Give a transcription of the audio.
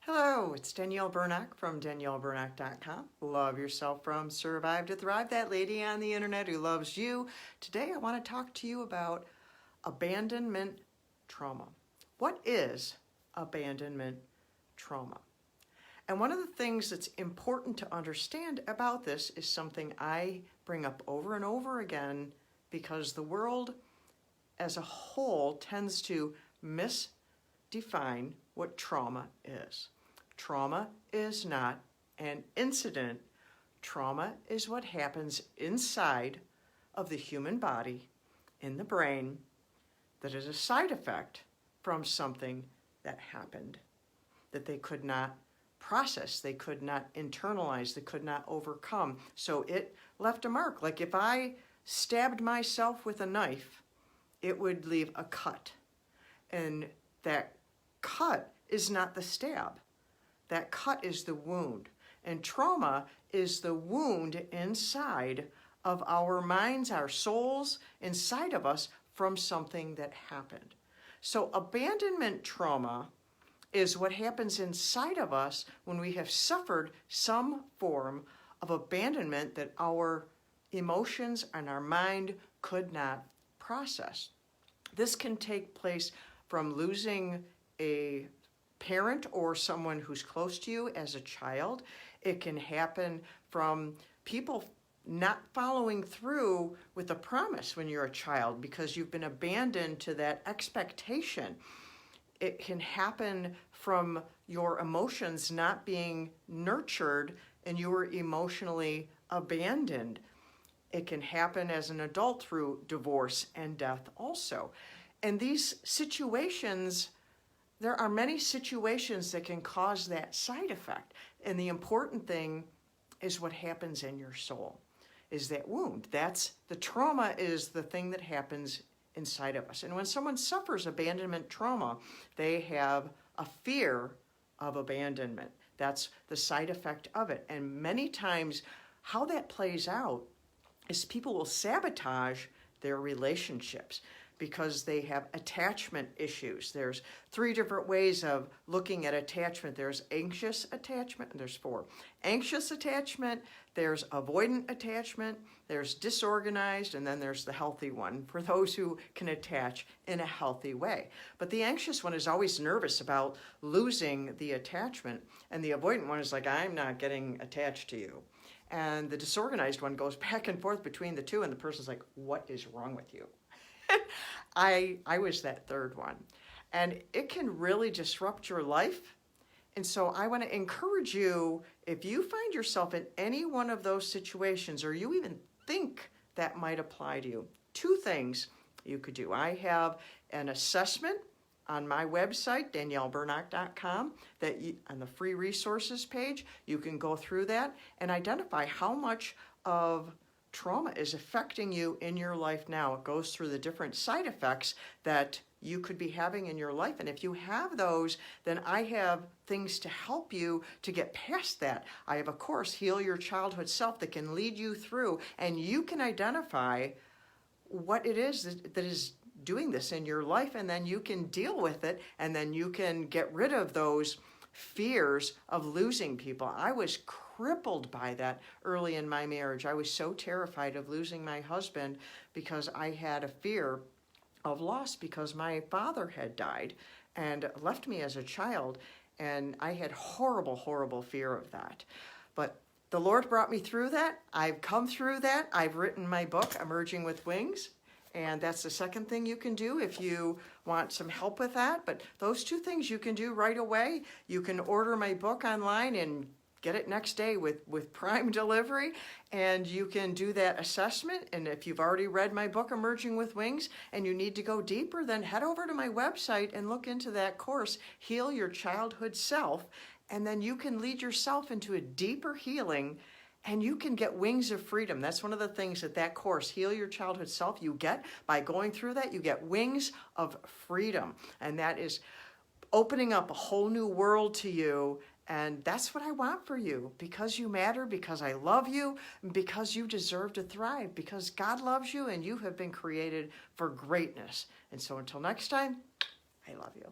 Hello, it's Danielle Burnock from DanielleBurnock.com. Love yourself from Survive to Thrive, that lady on the internet who loves you. Today I want to talk to you about abandonment trauma. What is abandonment trauma? And one of the things that's important to understand about this is something I bring up over and over again because the world as a whole tends to misdefine what trauma is. Trauma is not an incident. Trauma is what happens inside of the human body, in the brain, that is a side effect from something that happened, that they could not process, they could not internalize, they could not overcome. So it left a mark. Like if I stabbed myself with a knife, it would leave a cut. And that cut is not the stab. That cut is the wound. And trauma is the wound inside of our minds, our souls, inside of us from something that happened. So abandonment trauma is what happens inside of us when we have suffered some form of abandonment that our emotions and our mind could not process. This can take place from losing a parent or someone who's close to you as a child. It can happen from people not following through with a promise when you're a child because you've been abandoned to that expectation. It can happen from your emotions not being nurtured and you were emotionally abandoned. It can happen as an adult through divorce and death also. And these situations, there are many situations that can cause that side effect. And the important thing is what happens in your soul, is that wound. That's the trauma is the thing that happens inside of us. And when someone suffers abandonment trauma, they have a fear of abandonment. That's the side effect of it. And many times how that plays out is people will sabotage their relationships because they have attachment issues. There's 3 different ways of looking at attachment. There's anxious attachment, and there's 4. Anxious attachment, there's avoidant attachment, there's disorganized, and then there's the healthy one for those who can attach in a healthy way. But the anxious one is always nervous about losing the attachment, and the avoidant one is like, I'm not getting attached to you. And the disorganized one goes back and forth between the two, and the person's like, what is wrong with you? I was that third one. And it can really disrupt your life. And so I want to encourage you, if you find yourself in any one of those situations, or you even think that might apply to you, 2 things you could do. I have an assessment on my website, DanielleBurnock.com, that on the free resources page, you can go through that and identify how much of trauma is affecting you in your life now. It goes through the different side effects that you could be having in your life. And if you have those, then I have things to help you to get past that. I have a course, Heal Your Childhood Self, that can lead you through, and you can identify what it is that is doing this in your life, and then you can deal with it, and then you can get rid of those fears of losing people. I was crippled by that early in my marriage. I was so terrified of losing my husband because I had a fear of loss because my father had died and left me as a child, and I had horrible, horrible fear of that. But the Lord brought me through that. I've come through that. I've written my book, Emerging with Wings. And that's the second thing you can do if you want some help with that. But those 2 things you can do right away. You can order my book online and get it next day with Prime delivery. And you can do that assessment. And if you've already read my book, Emerging with Wings, and you need to go deeper, then head over to my website and look into that course, Heal Your Childhood Self. And then you can lead yourself into a deeper healing, and you can get wings of freedom. That's one of the things that course, Heal Your Childhood Self, you get by going through that. You get wings of freedom. And that is opening up a whole new world to you. And that's what I want for you, because you matter, because I love you, because you deserve to thrive, because God loves you and you have been created for greatness. And so until next time, I love you.